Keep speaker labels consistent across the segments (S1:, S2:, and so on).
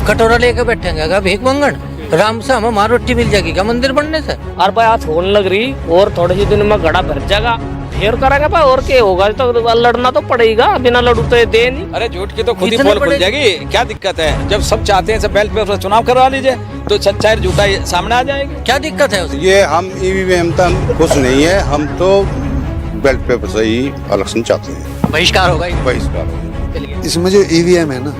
S1: कटोरा लेके बैठेंगे क्या भीख मंगन? राम से हमें मार रोटी मिल जाएगी क्या मंदिर बनने से?
S2: और भाई आज होने लग रही और थोड़े ही दिन में घड़ा भर जाएगा, फिर करेंगे भाई और क्या होगा? तो लड़ना तो पड़ेगा, बिना लड़ू तो ये दे नहीं।
S3: अरे झूठ की तो खुद ही पोल खुल जाएगी, क्या दिक्कत है? जब सब चाहते हैं सब बैलेट पेपर चुनाव करवा लीजिए तो सच्चाई झूठा सामने आ जाएगी।
S1: क्या दिक्कत है उसमें?
S4: ये हम ईवीएम तक खुश नहीं है, हम तो बैलेट पेपर से ही इलेक्शन चाहते हैं।
S1: बहिष्कार होगा ही।
S4: बहिष्कार होगा।
S5: इसमें जो ईवीएम है ना,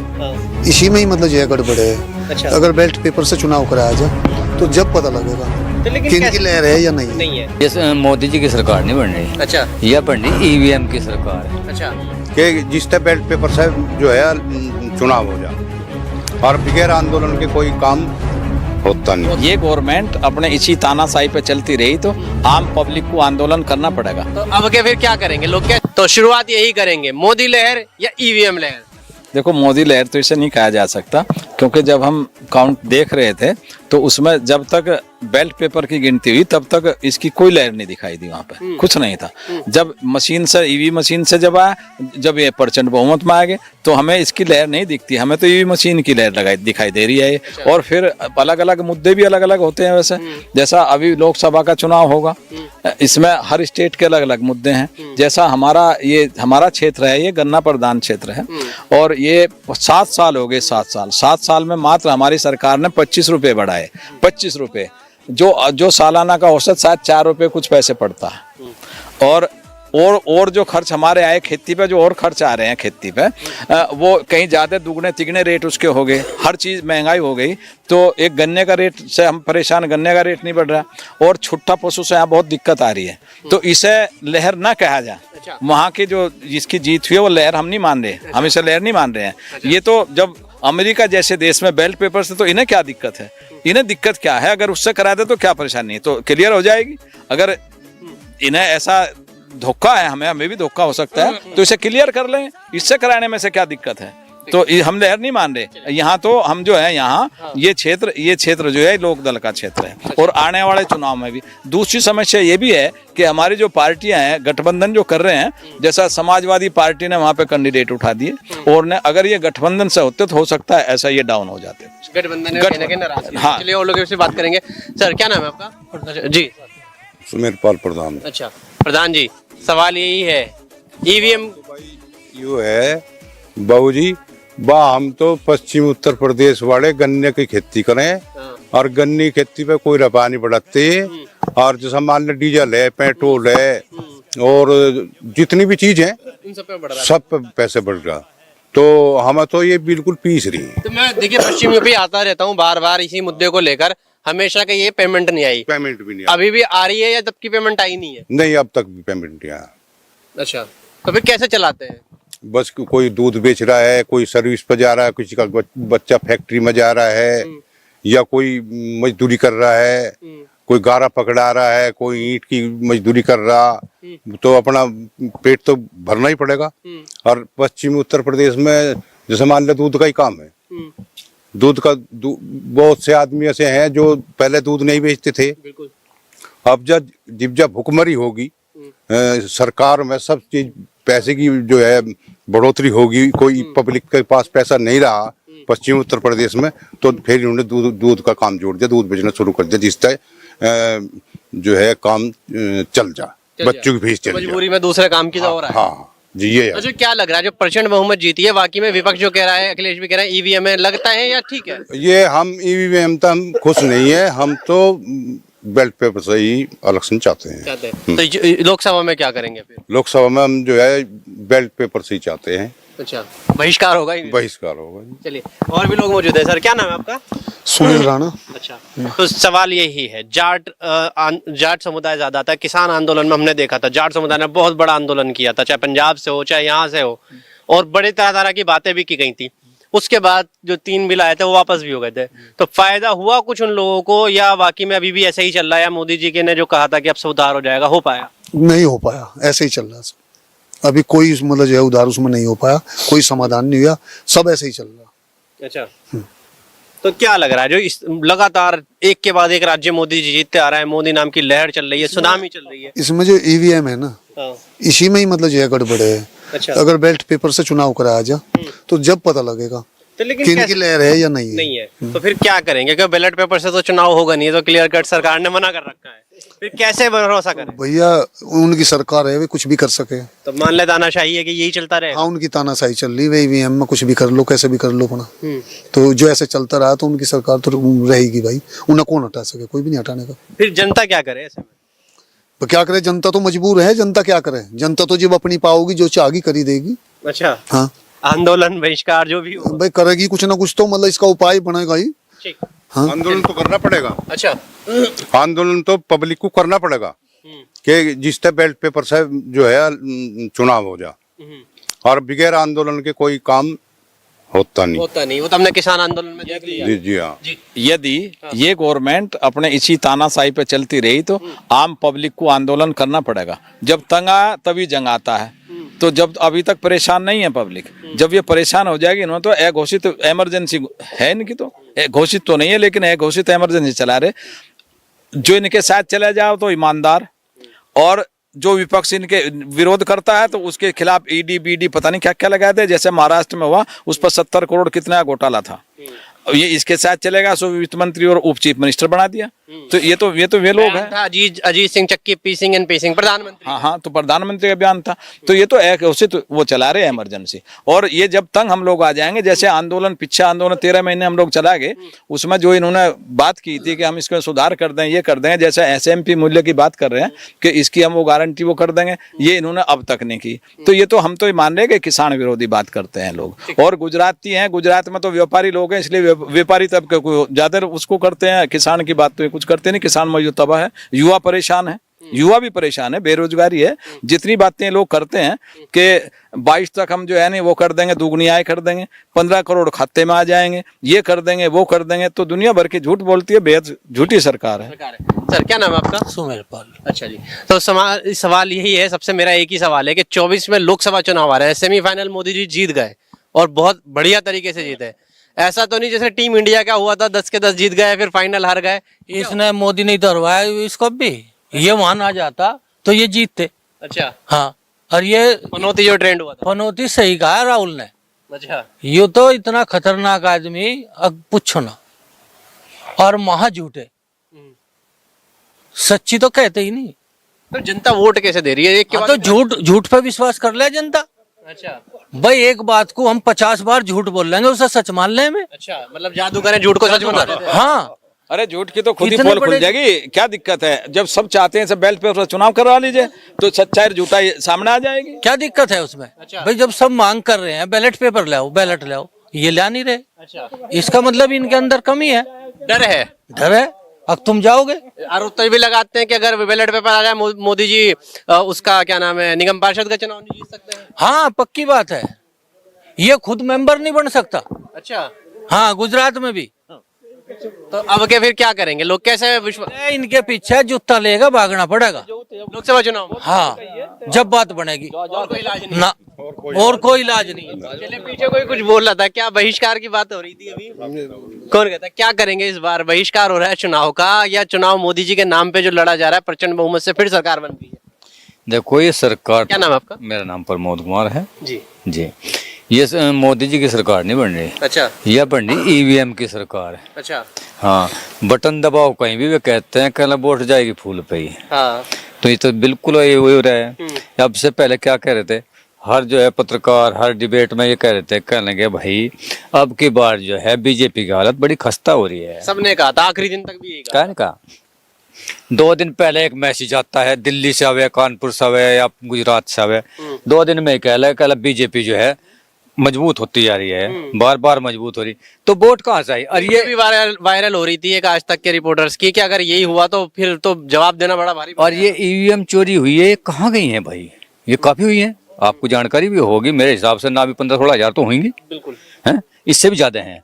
S5: इसी में ही मतलब जो है गड़बड़ है।
S2: अच्छा।
S5: अगर बैलेट पेपर से चुनाव कराया जाए तो जब पता लगेगा किनकी लहर है या नहीं है।
S6: ये मोदी जी की सरकार नहीं बन रही।
S1: अच्छा
S6: यह बन रही ईवीएम की सरकार है।
S1: अच्छा।
S4: कि जिस तरह बैलेट पेपर से जो है चुनाव हो जाए और बगैर आंदोलन के कोई काम होता नहीं।
S3: ये गवर्नमेंट अपने इसी तानाशाही पे चलती रही तो आम पब्लिक को आंदोलन करना पड़ेगा।
S7: तो अब के फिर क्या करेंगे लोग? क्या तो शुरुआत यही करेंगे, मोदी लहर या ईवीएम लहर?
S3: देखो मोदी लहर तो इसे नहीं कहा जा सकता, क्योंकि जब हम काउंट देख रहे थे तो उसमें जब तक बैलेट पेपर की गिनती हुई तब तक इसकी कोई लहर नहीं दिखाई दी, वहाँ पे कुछ नहीं था। जब मशीन से ईवी मशीन से जब आया, जब ये प्रचंड बहुमत में आ गए तो हमें इसकी लहर नहीं दिखती, हमें तो ईवी मशीन की लहर दिखाई दे रही है ये। और फिर अलग अलग मुद्दे भी अलग अलग होते हैं वैसे, जैसा अभी लोकसभा का चुनाव होगा, इसमें हर स्टेट के अलग अलग मुद्दे हैं। जैसा हमारा क्षेत्र है, ये गन्ना प्रधान क्षेत्र है और ये 7 साल हो गए, 7 साल में मात्र हमारी सरकार ने 25 रुपये बढ़ाए, 25 रुपये, जो सालाना का औसत शायद 4 रुपये कुछ पैसे पड़ता है। और जो खर्च हमारे आए खेती पे, जो और खर्च आ रहे हैं खेती पे, वो कहीं ज़्यादा दुगने तिगने रेट उसके हो गए, हर चीज़ महंगाई हो गई। तो एक गन्ने का रेट से हम परेशान, गन्ने का रेट नहीं बढ़ रहा और छुट्टा पशु से यहाँ बहुत दिक्कत आ रही है। तो इसे लहर ना कहा जाए। वहाँ की जो जिसकी जीत हुई है वो लहर हम नहीं मान रहे, हम इसे लहर नहीं मान रहे हैं। ये तो जब अमेरिका जैसे देश में बैलेट पेपर से, तो इन्हें क्या दिक्कत है? इन्हें दिक्कत क्या है? अगर उससे करा दे तो क्या परेशानी है? तो क्लियर हो जाएगी। अगर इन्हें ऐसा धोखा है, हमें भी धोखा हो सकता है, तो इसे क्लियर कर लें। इससे कराने में से क्या दिक्कत है? तो हम लहर नहीं मान रहे यहाँ। तो हम जो है यहाँ ये क्षेत्र जो है लोक दल का क्षेत्र है और आने वाले चुनाव में भी। दूसरी समस्या ये भी है कि हमारी जो पार्टियां हैं, गठबंधन जो कर रहे हैं, जैसा समाजवादी पार्टी ने वहाँ पे कैंडिडेट उठा दिए और ने अगर ये गठबंधन से होते तो हो सकता है ऐसा ये डाउन हो जाते।
S7: गठबंधन। हाँ, चलिए और लोगों से बात करेंगे। सर क्या नाम है आपका? जी
S4: सुमेरपाल प्रधान।
S7: अच्छा प्रधान जी, सवाल यही है, ईवीएम
S4: यो है बाबू जी, हम तो पश्चिम उत्तर प्रदेश वाले गन्ने की खेती करें और गन्ने की खेती पे कोई रफा नहीं बढ़ाते। और जैसा मान लो डीजल है, पेट्रोल है और जितनी भी चीज है सब पे पैसे बढ़ रहा। तो हमें तो ये बिल्कुल पीस रही है।
S7: तो मैं देखिए पश्चिम यूपी आता रहता हूँ बार बार इसी मुद्दे को लेकर, हमेशा का ये पेमेंट नहीं आई।
S4: पेमेंट भी नहीं
S7: अभी भी आ रही है या तब की पेमेंट आई नहीं है?
S4: नहीं, अब तक भी पेमेंट नहीं आया।
S7: अच्छा, तो फिर कैसे चलाते हैं?
S4: बस कोई दूध बेच रहा है, कोई सर्विस पर जा रहा है, किसी का बच्चा फैक्ट्री में जा रहा है या कोई मजदूरी कर रहा है, कोई गारा पकड़ा रहा है, कोई ईंट की मजदूरी कर रहा, तो अपना पेट तो भरना ही पड़ेगा। और पश्चिमी उत्तर प्रदेश में जैसे मान लो दूध का ही काम है, बहुत से आदमी ऐसे हैं जो पहले दूध नहीं बेचते थे। अब जब भुखमरी होगी, सरकार में सब चीज पैसे की जो है बढ़ोतरी होगी, कोई पब्लिक के पास पैसा नहीं रहा पश्चिमी उत्तर प्रदेश में, तो फिर उन्होंने दूध का काम जोड़ दिया, दूध बेचना शुरू कर दिया, जिससे जो है काम चल जा, बच्चों की फीस चल,
S7: मजबूरी में दूसरे काम की हो रहा है।
S4: हाँ जी, ये
S7: अच्छा, क्या लग रहा है जो प्रचंड बहुमत जीती है, वाकई में विपक्ष जो कह रहा है, अखिलेश भी कह रहा है ईवीएम में लगता है या ठीक है?
S4: ये हम ईवीएम तक हम खुश नहीं है, हम तो बैलेट पेपर से ही इलेक्शन चाहते हैं।
S7: तो लोकसभा में क्या करेंगे फिर?
S4: लोकसभा में हम जो है बैलेट पेपर से ही चाहते हैं।
S7: अच्छा, बहिष्कार होगा?
S4: बहिष्कार होगा।
S7: चलिए और भी लोग मौजूद है। सर क्या नाम है आपका?
S5: सुनील राणा।
S7: अच्छा, तो सवाल यही है, जाट समुदाय ज्यादा था। किसान आंदोलन में हमने देखा था जाट समुदाय ने बहुत बड़ा आंदोलन किया था, चाहे पंजाब से हो चाहे यहाँ से हो, और बड़े तरह की बातें भी की गई थी। उसके बाद जो 3 बिल आए थे वो वापस भी हो गए थे। तो फायदा हुआ कुछ उन लोगों को, या वाकई में अभी भी ऐसे ही चल रहा है, या मोदी जी के ने जो कहा था कि अब सुधार हो जाएगा, हो पाया?
S5: नहीं हो पाया, ऐसे ही चल रहा है। अभी कोई मतलब जो है उधार उसमें नहीं हो पाया, कोई समाधान नहीं हुआ, सब ऐसे ही चल रहा।
S7: अच्छा, तो क्या लग रहा है जो लगातार एक के बाद एक राज्य मोदी जी जीतते आ रहा है, मोदी नाम की लहर चल रही है, सुनामी चल रही है?
S5: इसमें जो ईवीएम है ना, इसी में ही मतलब जो है गड़बड़ है। अच्छा। अगर बैलेट पेपर से चुनाव कराया जाए तो जब पता लगेगा
S7: तो लेकिन
S5: कि इनकी
S7: कैसे-
S5: लहर है या नहीं है।
S7: नहीं है तो फिर क्या करेंगे? क्योंकि बैलेट पेपर से तो चुनाव होगा नहीं, ये तो क्लियर कट सरकार ने मना कर रखा है। फिर कैसे भरोसा करें?
S5: भैया उनकी सरकार है, वे कुछ भी कर सके।
S7: तो मान ले तानाशाही है कि यही चलता रहेगा।
S5: हाँ, उनकी तानाशाही चल रही, वे ईवीएम में कुछ भी कर लो, कैसे भी कर लो अपना। तो जो ऐसे चलता रहा तो उनकी सरकार तो रहेगी भाई, उन्हें कौन हटा सके, कोई भी नहीं हटाने का।
S7: फिर जनता क्या करे ऐसे में?
S5: तो क्या करे, जनता तो मजबूर है। जनता क्या करे, जनता तो जब अपनी पाओगी जो चाहेगी करी देगी।
S7: अच्छा,
S5: हाँ
S7: आंदोलन बहिष्कार जो भी हो।
S5: भाई करेगी कुछ ना कुछ तो, मतलब इसका उपाय बनेगा ही।
S7: ठीक।
S5: हाँ,
S4: आंदोलन तो करना पड़ेगा।
S7: अच्छा।
S4: आंदोलन तो पब्लिक को करना पड़ेगा कि जिससे बैलेट पेपर से जो है चुनाव हो जा, और बगैर आंदोलन के कोई काम होता नहीं।
S7: होता नहीं, वो तो हमने किसान आंदोलन में देख लिया।
S4: जी जी हाँ।
S3: यदि ये गवर्नमेंट अपने इसी तानाशाही पे चलती रही तो आम पब्लिक को आंदोलन करना पड़ेगा। जब तंग आया तभी जंग आता है। तो जब अभी तक परेशान नहीं है पब्लिक, जब ये परेशान हो जाएगी इन्होंने तो अघोषित इमरजेंसी है इनकी, तो घोषित तो नहीं है लेकिन अघोषित इमरजेंसी चला रहे। जो इनके साथ चले जाओ तो ईमानदार, और जो विपक्ष इनके विरोध करता है तो उसके खिलाफ ईडी बीडी पता नहीं क्या क्या लगाए थे। जैसे महाराष्ट्र में हुआ, उस पर 70 करोड़ कितना घोटाला था, ये इसके साथ चलेगा सो वित्त मंत्री और उप चीफ मिनिस्टर बना दिया। तो ये तो वे लोग हैं।
S7: अजीत सिंह चक्की पीसिंग एंड पीसिंग प्रधानमंत्री।
S3: हाँ, तो प्रधानमंत्री का बयान था। तो ये तो एक उसे तो वो चला रहे हैं इमरजेंसी। और ये जब तक हम लोग आ जाएंगे, जैसे आंदोलन पीछे आंदोलन 13 महीने हम लोग चला गए, उसमें जो इन्होंने बात की थी कि हम इसको सुधार कर दें, ये कर देंगे, जैसे SMP मूल्य की बात कर रहे हैं कि इसकी हम वो गारंटी वो कर देंगे, ये इन्होंने अब तक नहीं की। तो ये तो हम तो मान रहे कि किसान विरोधी बात करते हैं लोग। और गुजराती हैं, गुजरात में तो व्यापारी लोग हैं, इसलिए व्यापारी तबके को ज्यादा उसको करते हैं। किसान की बात तो ये कुछ करते नहीं। किसान मजदूर तबाह है, युवा परेशान है, युवा भी परेशान है, बेरोजगारी है। जितनी बातें लोग करते हैं कि 22 तक हम जो है नहीं वो कर देंगे, दुगनी आय कर देंगे, 15 करोड़ खाते में आ जाएंगे, ये कर देंगे वो कर देंगे, तो दुनिया भर की झूठ बोलती है। बेहद झूठी सरकार है।
S7: सर क्या नाम है आपका?
S1: सुमेर पाल।
S7: अच्छा जी, तो सवाल यही है, सबसे मेरा एक ही सवाल है कि 24 में लोकसभा चुनाव आ रहे हैं, सेमीफाइनल मोदी जी जीत गए और बहुत बढ़िया तरीके से जीते। ऐसा तो नहीं जैसे टीम इंडिया का हुआ था, 10 के 10 जीत गए फिर फाइनल हार गए।
S1: इसने मोदी नहीं दरवाया इसको भी, ये वहां आ जाता तो ये जीतते।
S7: अच्छा,
S1: हाँ, और ये
S7: पनौती जो ट्रेंड हुआ था।
S1: पनौती सही कहा राहुल ने।
S7: अच्छा,
S1: ये तो इतना खतरनाक आदमी, अब पूछो ना, और महा झूठे, सच्ची तो कहते ही नहीं।
S7: तो जनता वोट कैसे दे रही है? एक के
S1: हाँ,
S7: बाद
S1: तो झूठ झूठ पे विश्वास कर ले जनता।
S7: अच्छा
S1: भाई एक बात को हम 50 बार झूठ बोल लेंगे, उसे सच मान ले हमें।
S7: अच्छा, मतलब जादूगर झूठ को सच बना देते हैं।
S1: हाँ,
S3: अरे झूठ की तो खुद ही
S1: कितने
S3: पोल खुल
S1: बड़े-
S3: जाएगी। क्या दिक्कत है? जब सब चाहते हैं सब बैलेट पेपर चुनाव करवा लीजिए तो सच्चाई और झूठाई सामने आ जाएगी।
S1: क्या दिक्कत है उसमें? भाई जब सब मांग कर रहे हैं बैलेट पेपर लाओ, बैलेट लाओ, ये ला नहीं रहे,
S7: अच्छा,
S1: इसका मतलब इनके अंदर कमी है,
S7: डर है।
S1: डर है। अब तुम जाओगे,
S7: आरोप तो ये भी लगाते हैं कि अगर बैलेट पेपर आ जाए मोदी जी उसका क्या नाम है, निगम पार्षद का चुनाव नहीं जीत सकते हैं।
S1: हाँ पक्की बात है, ये खुद मेंबर नहीं बन सकता।
S7: अच्छा,
S1: हाँ, गुजरात में भी।
S7: तो अब के फिर क्या करेंगे लोग? कैसे विश्वास?
S1: इनके पीछे जूता लेगा, भागना पड़ेगा।
S7: लोकसभा चुनाव में?
S1: हाँ, जब बात बनेगी
S7: और कोई इलाज नहीं।
S1: ना, और कोई इलाज नहीं।
S7: चलिए, पीछे कोई कुछ बोल रहा था, क्या बहिष्कार की बात हो रही थी अभी? कौन कहता है क्या करेंगे इस बार? बहिष्कार हो रहा है चुनाव का, या चुनाव मोदी जी के नाम पे जो लड़ा जा रहा है प्रचंड बहुमत से फिर सरकार बनती है?
S6: देखो ये सरकार,
S7: क्या नाम है आपका?
S6: मेरा नाम प्रमोद कुमार है
S7: जी
S6: जी। ये मोदी जी की सरकार नहीं बन रही,
S7: अच्छा
S6: यह बन रही EVM की सरकार है।
S7: अच्छा,
S6: हाँ, बटन दबाओ कहीं भी वे कहते हैं कल वोट जाएगी फूल पे ही।
S7: हाँ
S6: तो ये तो बिल्कुल ये हो रहा है। अब से पहले क्या कह रहे थे, हर जो है पत्रकार हर डिबेट में ये कह रहे थे, कहने लगे भाई अब की बार जो है बीजेपी की हालत बड़ी खस्ता हो रही है।
S7: सबने कहा था, आखिरी दिन तक भी यही कहा।
S6: कहने का 2 दिन पहले एक मैसेज आता है, दिल्ली से आवे, कानपुर से आवे या गुजरात से आवे, 2 दिन में कह रहे कल बीजेपी जो है मजबूत होती जा रही है, बार बार मजबूत हो रही, तो वोट कहाँ से आई? और
S7: ये भी वायरल हो रही थी एक आज तक के रिपोर्टर्स की कि अगर यही हुआ तो फिर तो जवाब देना बड़ा भारी।
S6: और ये EVM चोरी हुई है, कहाँ गई है भाई? ये काफी हुई है, आपको जानकारी भी होगी, मेरे हिसाब से ना भी 15-16 हजार तो होंगी,
S7: बिल्कुल
S6: हैं, इससे भी ज्यादा हैं।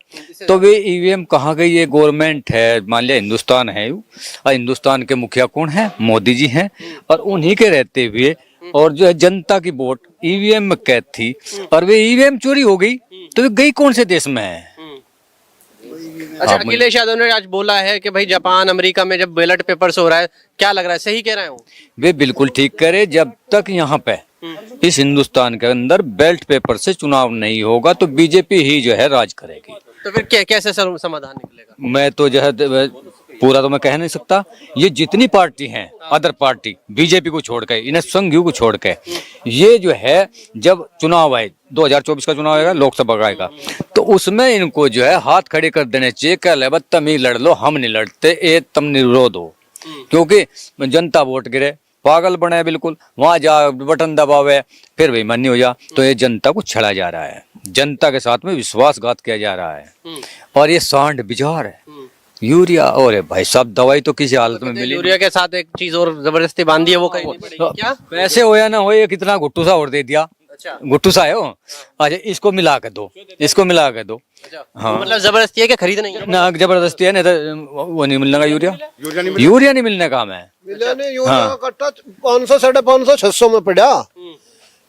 S6: तो वे EVM कहाँ गई? ये गवर्नमेंट है, मान लिया हिंदुस्तान है, और हिंदुस्तान के मुखिया कौन है? मोदी जी हैं, और उन्हीं के रहते हुए और जो है जनता की वोट EVM में कैद थी, और वे EVM चोरी हो गई, तो वे गई कौन से देश में है?
S7: अच्छा, अखिलेश यादव ने आज बोला है कि भाई जापान अमेरिका में जब बैलेट पेपर से हो रहा है, क्या लग रहा है, सही कह रहे हैं वो?
S6: वे बिल्कुल ठीक करे, जब तक यहाँ पे इस हिंदुस्तान के अंदर बैलेट पेपर से चुनाव नहीं होगा तो बीजेपी ही जो है राज करेगी।
S7: तो फिर कैसे समाधान निकलेगा?
S6: मैं तो जो है पूरा तो मैं कह नहीं सकता। ये जितनी पार्टी हैं अदर पार्टी बीजेपी को छोड़ के, इन्हें संघीय को छोड़ के, ये जो है जब चुनाव आए 2024 का चुनाव आएगा, लोकसभा का आएगा, तो उसमें इनको जो है हाथ खड़े कर देने चाहिए। कह तुम ही लड़ लो, हम नहीं लड़ते, ये तुम निरोध हो। क्योंकि जनता वोट गिरे, पागल बने बिल्कुल, वहां जा बटन दबावे, फिर बेईमानी हो जा। तो ये जनता को छड़ा जा रहा है, जनता के साथ में विश्वासघात किया जा रहा है और ये सांड बिजार है। यूरिया और भाई साहब दवाई तो किसी हालत में मिली।
S7: यूरिया के साथ एक चीज और जबरदस्ती बांधी है, वो कहीं नहीं पड़ेगी क्या?
S6: पैसे हो या ना हो, ये कितना गुट्टू सा और दे दिया।
S7: अच्छा,
S6: गुट्टू सा है वो। अच्छा, इसको मिला के दो, इसको मिला के दो। हाँ,
S7: मतलब जबरदस्ती है कि खरीद नहीं है?
S6: ना जबरदस्ती है, नहीं तो वो नहीं मिलने का यूरिया नहीं मिलने का। मैं
S8: यूरिया का कट्टा 500, 550, 600 में पड़ा।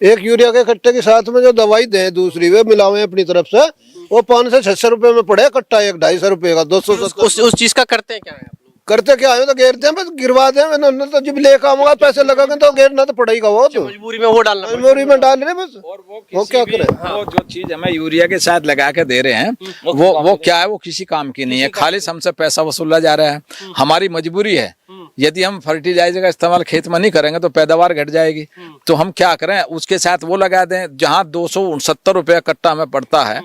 S8: एक यूरिया के कट्टे के साथ में जो दवाई दे दूसरी वे मिलावे अपनी तरफ से, वो 500 से 600 रुपए में पड़े कट्टा, एक 250 रुपए का, 270।
S7: उस चीज का करते हैं क्या है आप लोग?
S8: करते क्या है, तो घेरते हैं, बस गिरवा दे। मैंने तो जब लेकर आऊंगा पैसे लगाएंगे तो घेरना तो पड़ेगा। वो तो
S7: मजबूरी में वो डालना पड़ेगा।
S8: मेमोरी में डाल रहे बस, वो क्या करे।
S3: वो जो चीज हमें यूरिया के साथ लगा के दे रहे हैं वो क्या है, वो किसी काम की नहीं है, खाली हमसे पैसा वसूला जा रहा है। हमारी मजबूरी है, यदि हम फर्टिलाइजर का इस्तेमाल खेत में नहीं करेंगे तो पैदावार घट जाएगी। तो हम क्या करें, उसके साथ वो लगा दें जहाँ 269 रुपया कट्टा हमें पड़ता है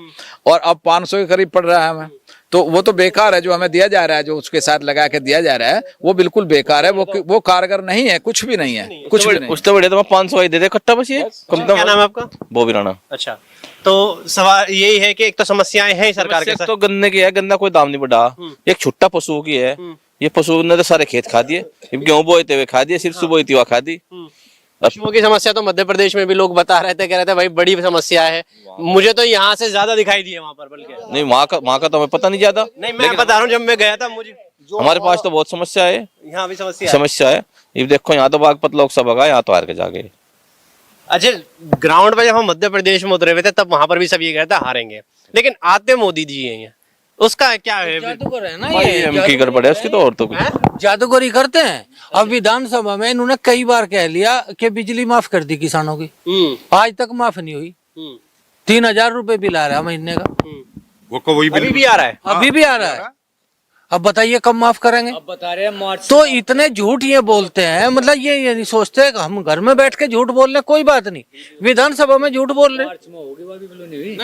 S3: और अब 500 के करीब पड़ रहा है हमें। तो वो तो बेकार है, जो हमें दिया जा रहा है, जो उसके साथ लगा के दिया जा रहा है वो बिल्कुल बेकार है, वो कारगर नहीं है, कुछ भी नहीं है, कुछ भी नहीं।
S9: उससे बढ़िया तो मैं 500 ही दे दे कट्टा, बस ये कम।
S7: क्या नाम है आपका?
S9: बॉबी राणा।
S7: अच्छा, तो सवाल यही है कि एक तो समस्याएं हैं सरकार के साथ।
S9: तो गन्ने की है, गन्ना कोई दाम नहीं बढ़ा। एक छुट्टा पशुओं की है, ये पशु ने तो सारे खेत खा दिए, गेहूं बोते हुए खा दिए, सिर्फ सुबह हुआ खा दी।
S7: पशुओं की समस्या तो मध्य प्रदेश में भी लोग बता रहे थे, कह रहे थे भाई बड़ी समस्या है। मुझे तो यहाँ से ज्यादा दिखाई दी है वहाँ पर, बल्कि
S9: नहीं वहाँ का तो हमें पता नहीं ज्यादा।
S7: नहीं, मैं बता रहा हूँ, जब मैं गया था मुझे
S9: हमारे पास तो बहुत समस्या है,
S7: यहाँ भी
S9: समस्या है। ये देखो यहाँ तो बागपत लोकसभा का, यहाँ तो हार के जाके।
S7: अच्छा, ग्राउंड पे जब हम मध्य प्रदेश में उतरे हुए थे तब वहां पर भी सब ये कहते हारेंगे, लेकिन आते मोदी जी हैं, उसका क्या है?
S1: जादूगर है ना
S9: ये की कर पड़े उसकी तो, और तो कुछ
S1: जादूगरी करते हैं। अब विधानसभा में इन्होंने कई बार कह लिया कि बिजली माफ कर दी किसानों की, आज तक माफ नहीं हुई। 3000 रुपए बिल आ रहा है महीने का,
S4: वो कोई
S7: अभी भी आ रहा है।
S1: अभी भी आ रहा है। अब बताइए कब माफ करेंगे?
S6: अब बता रहे हैं मार्च।
S1: तो इतने झूठ ये बोलते हैं, मतलब ये नहीं सोचते कि हम घर में बैठ के झूठ बोल रहे, कोई बात नहीं, विधानसभा में झूठ बोल रहे।
S9: नहीं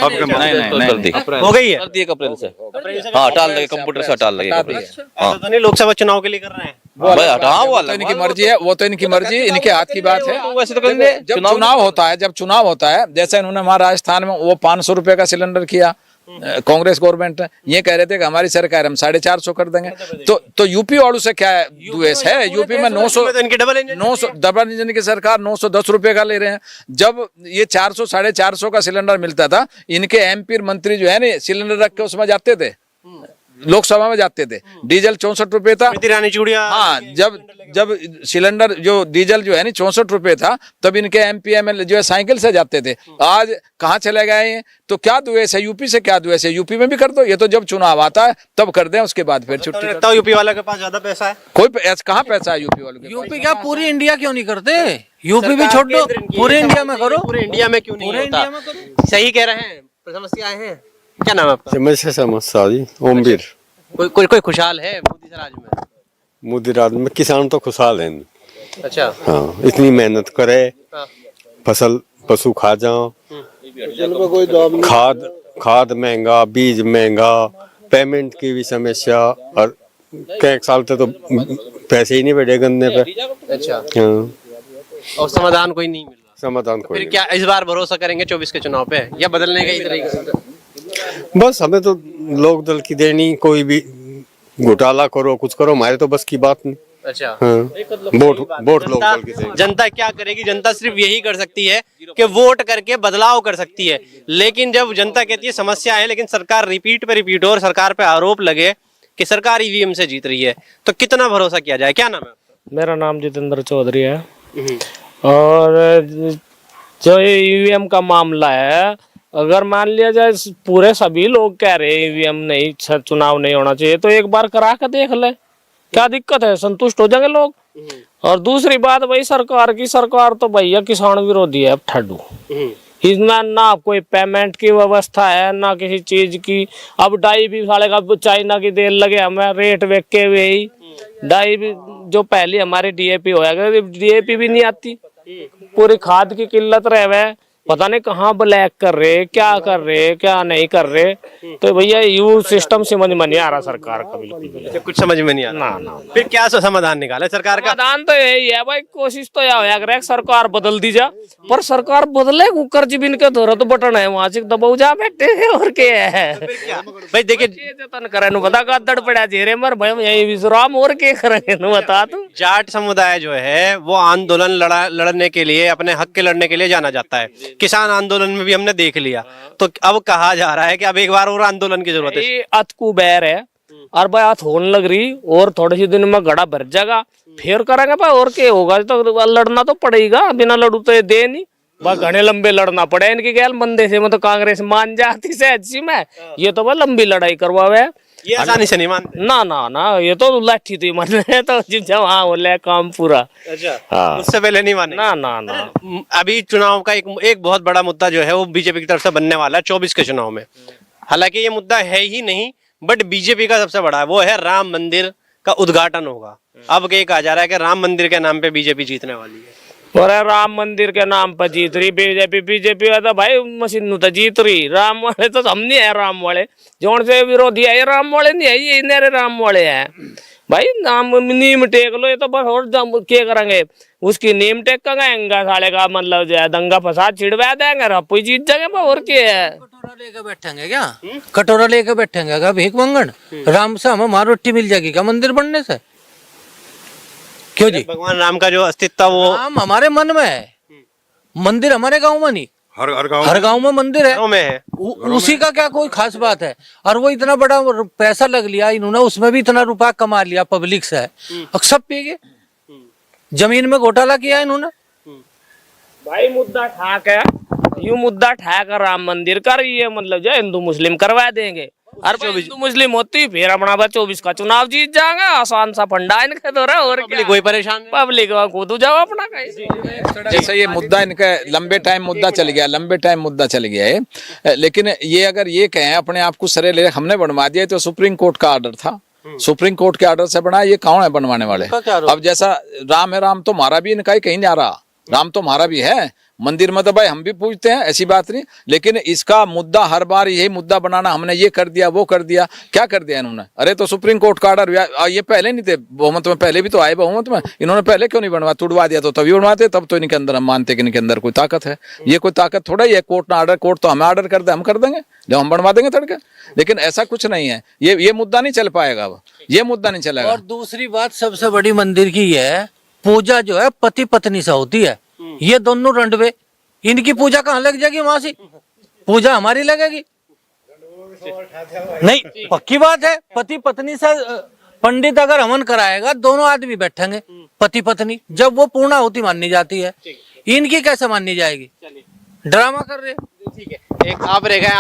S7: हो गई है,
S9: कर दिए अप्रैल से। हाँ, टाल लगे, कंप्यूटर से टाल लगे अप्रैल से।
S7: ऐसा तो नहीं लोकसभा चुनाव के लिए कर रहे हैं?
S9: भाई हटाओ, वो
S3: तो इनकी मर्जी है, वो तो इनकी मर्जी, इनके हाथ की बात है।
S9: वैसे तो करेंगे।
S3: जब चुनाव होता है, जैसे इन्होंने हमारे राजस्थान में वो 500 रुपए का सिलेंडर किया, कांग्रेस गवर्नमेंट ने ये कह रहे थे कि हमारी सरकार हम 450 कर देंगे। तो यूपी वालों से क्या द्वेष है? यूपी में 900 डबल इंजन की सरकार 910 रुपए का ले रहे हैं, जब ये 400 450 का सिलेंडर मिलता था। इनके एमपी मंत्री जो है ना, सिलेंडर रख के उसमें जाते थे, लोकसभा में जाते थे। डीजल 64 रुपए था।
S7: रानी चूड़िया,
S3: हाँ, जब सिलेंडर जो डीजल जो है ना 64 रुपए था, तब इनके एमपी एमएलए जो है साइकिल से जाते थे। आज कहाँ चले गए हैं? तो क्या द्वेष है यूपी से? क्या द्वेष है? यूपी में भी कर दो, ये तो जब चुनाव आता है तब कर दें, उसके बाद फिर छुट्टी।
S7: लगता है यूपी वाले के पास ज्यादा पैसा है।
S3: कोई कहाँ पैसा है यूपी वालों के?
S1: यूपी क्या पूरी इंडिया क्यों नहीं करते? यूपी भी छोड़ दो, पूरे इंडिया में करो।
S7: पूरे इंडिया में क्यों नहीं
S1: पूरे
S7: होता?
S1: इंडिया में करो।
S7: सही कह रहे हैं, समस्याएं हैं। क्या नाम है आपका?
S10: समस्या जी ओमवीर।
S7: कोई खुशहाल है मोदी राज में?
S10: मोदी राज में किसान तो खुशहाल है।
S7: अच्छा,
S10: हाँ, इतनी मेहनत करे, फसल पशु खा जाओ, खाद महंगा, बीज महंगा, पेमेंट की भी समस्या, और कई साल तक तो पैसे ही नहीं बढ़े गन्ने पे।
S7: अच्छा,
S10: हाँ,
S7: और समाधान कोई नहीं मिल रहा?
S10: समाधान
S7: फिर
S10: कोई
S7: क्या इस बार भरोसा करेंगे 24 के चुनाव पे, या बदलने का ही तरीका?
S10: नहीं। बस हमें तो लोक दल की देनी, कोई भी घोटाला करो, कुछ करो, हमारे तो बस की बात नहीं।
S7: अच्छा,
S10: हाँ, वोट लोक दल की देनी।
S7: जनता क्या करेगी? जनता सिर्फ यही कर सकती है कि वोट करके बदलाव कर सकती है, लेकिन जब जनता कहती है समस्या है, लेकिन सरकार रिपीट पे रिपीट हो और सरकार पे आरोप लगे कि सरकार ईवीएम से जीत रही है, तो कितना भरोसा किया जाए? क्या नाम है?
S2: मेरा नाम जितेंद्र चौधरी है। और जो ईवीएम का मामला है, अगर मान लिया जाए पूरे सभी लोग कह रहे हैं ईवीएम नहीं, चुनाव नहीं होना चाहिए, तो एक बार करा के देख ले, क्या दिक्कत है? संतुष्ट हो जाएंगे लोग। और दूसरी बात भाई सरकार की, सरकार तो भैया किसान विरोधी है ठड्डू। इसमें ना कोई पेमेंट की व्यवस्था है ना किसी चीज की। अब डाई भी साले का चाइना की देर लगे हमें रेट वेख के हुए ही डाई भी जो पहले हमारे डीएपी होया डीएपी भी नहीं आती। पूरी खाद की किल्लत रहे, पता नहीं कहाँ ब्लैक कर रहे, क्या कर रहे, क्या नहीं कर रहे। तो भैया यू सिस्टम समझ में नहीं आ रहा सरकार का बिल्कुल भी।
S7: कुछ समझ में नहीं आ रहा।
S2: ना
S7: फिर क्या समाधान निकाले सरकार का?
S2: समाधान तो यही है भाई, कोशिश तो यह होया करे सरकार बदल दी जा, पर सरकार बदले कर्ज बिन के धोरा तो बटन है वहां से दबाऊ जा बैठे है और क्या है।
S7: भाई देखिए,
S2: जतन करे नु बता गद्दड़ पड़ा जेरे मर भाई यही विश्राम और क्या करेंगे नु बता तू।
S7: जाट समुदाय जो है वो आंदोलन लड़ने के लिए, अपने हक के लड़ने के लिए जाना जाता है। किसान आंदोलन में भी हमने देख लिया। तो अब कहा जा रहा है कि अब एक बार और आंदोलन की जरूरत है।
S2: अतकू बैर है और भाई हाथ होने लग रही और थोड़े से दिन में घड़ा भर जाएगा, फिर करेंगे भाई और क्या होगा। तो लड़ना तो पड़ेगा, बिना लड़ू तो ये दे नहीं। बस घने लंबे लड़ना पड़े इनकी गैल मंदे से, मतलब कांग्रेस मान जाती से अच्छी में, ये तो भाई लंबी लड़ाई करवावे।
S7: ये आसानी से नहीं मानते।
S2: ना ये तो लाठी थी मन तो जब हाँ बोले काम पूरा।
S7: अच्छा,
S2: हाँ।
S7: उससे पहले नहीं माने।
S2: ना
S7: अभी चुनाव का एक बहुत बड़ा मुद्दा जो है वो बीजेपी की तरफ से बनने वाला है 24 के चुनाव में। हालांकि ये मुद्दा है ही नहीं, बट बीजेपी का सबसे बड़ा है, वो है राम मंदिर का उद्घाटन होगा। अब ये कहा जा रहा है कि राम मंदिर के नाम पे बीजेपी जीतने वाली है।
S2: और राम मंदिर के नाम पर जीत रही बीजेपी तो भाई मशीन तो जीत रही। राम वाले तो हम नहीं है, राम वाले जोन से विरोधी है, ये राम वाले नहीं है, ये इन्हें राम वाले हैं भाई। नाम नीम टेक लो, ये तो बस और क्या करेंगे, उसकी नीम टेक करेंगे साले का, मतलब जो है दंगा फसाद छिड़वा देंगे, रपू जीत जाएंगे। और क्या है,
S1: कटोरा लेके बैठेंगे क्या? कटोरा लेके बैठेंगे क्या भीख मंगन? राम से हमारी रोटी मिल जाएगी क्या मंदिर बनने से? क्यों जी?
S7: भगवान राम का जो अस्तित्व वो
S1: राम हमारे मन में है, मंदिर हमारे गांव में नहीं। हर गांव में मंदिर है,
S7: गाँव में है।
S1: उसी का क्या कोई खास बात है? और वो इतना बड़ा पैसा लग लिया इन्होंने, उसमें भी इतना रुपया कमा लिया पब्लिक से, अब सब पी गए। जमीन में घोटाला किया इन्होंने।
S2: भाई मुद्दा ठाक है, यूं मुद्दा ठाक है राम मंदिर कर, ये मतलब जो हिंदू मुस्लिम करवा देंगे। और हिंदू मुस्लिम होती फिर अपना 24 का चुनाव जीत जाएगा, आसान सा फंडा इनके तो रहा। और
S7: पब्लिक कोई परेशान
S2: पब्लिक कूद जाओ अपना कहीं।
S3: जैसे ये मुद्दा इनका लंबे टाइम मुद्दा चल गया है, लेकिन ये अगर ये कहें अपने आप को सरे ले हमने बनवा दिया, तो सुप्रीम कोर्ट का ऑर्डर था, सुप्रीम कोर्ट के ऑर्डर से बना, ये कौन है बनवाने वाले? अब जैसा राम है, राम तो हमारा भी इनका ही कहीं नहीं आ रहा, राम तो हमारा भी है। मंदिर में तो भाई हम भी पूजते हैं, ऐसी बात नहीं, लेकिन इसका मुद्दा हर बार यही मुद्दा बनाना, हमने ये कर दिया वो कर दिया, क्या कर दिया इन्होंने? अरे तो सुप्रीम कोर्ट का ऑर्डर, ये पहले नहीं थे बहुमत में, पहले भी तो आए बहुमत में, इन्होंने पहले क्यों नहीं बनवा? तुड़वा दिया तो तभी बनवाते, तब तो इनके अंदर हम मानते कि इनके अंदर कोई ताकत है। ये कोई ताकत थोड़ा ही है, कोर्ट ना ऑर्डर, कोर्ट तो हमें ऑर्डर कर दे हम कर देंगे, जब हम बनवा देंगे तड़के। लेकिन ऐसा कुछ नहीं है, ये मुद्दा नहीं चल पाएगा, ये मुद्दा नहीं चलेगा।
S1: और दूसरी बात सबसे बड़ी मंदिर की है, पूजा जो है पति पत्नी से होती है, ये दोनों रंडवे, इनकी पूजा कहाँ लग जाएगी? वहां से पूजा हमारी लगेगी नहीं? पक्की बात है, पति पत्नी से पंडित अगर हवन कराएगा, दोनों आदमी बैठेंगे पति पत्नी, जब वो पूर्णाहुति माननी जाती है, इनकी कैसे माननी जाएगी? ड्रामा कर रहे हैं।
S7: ठीक है, एक आप रह गए।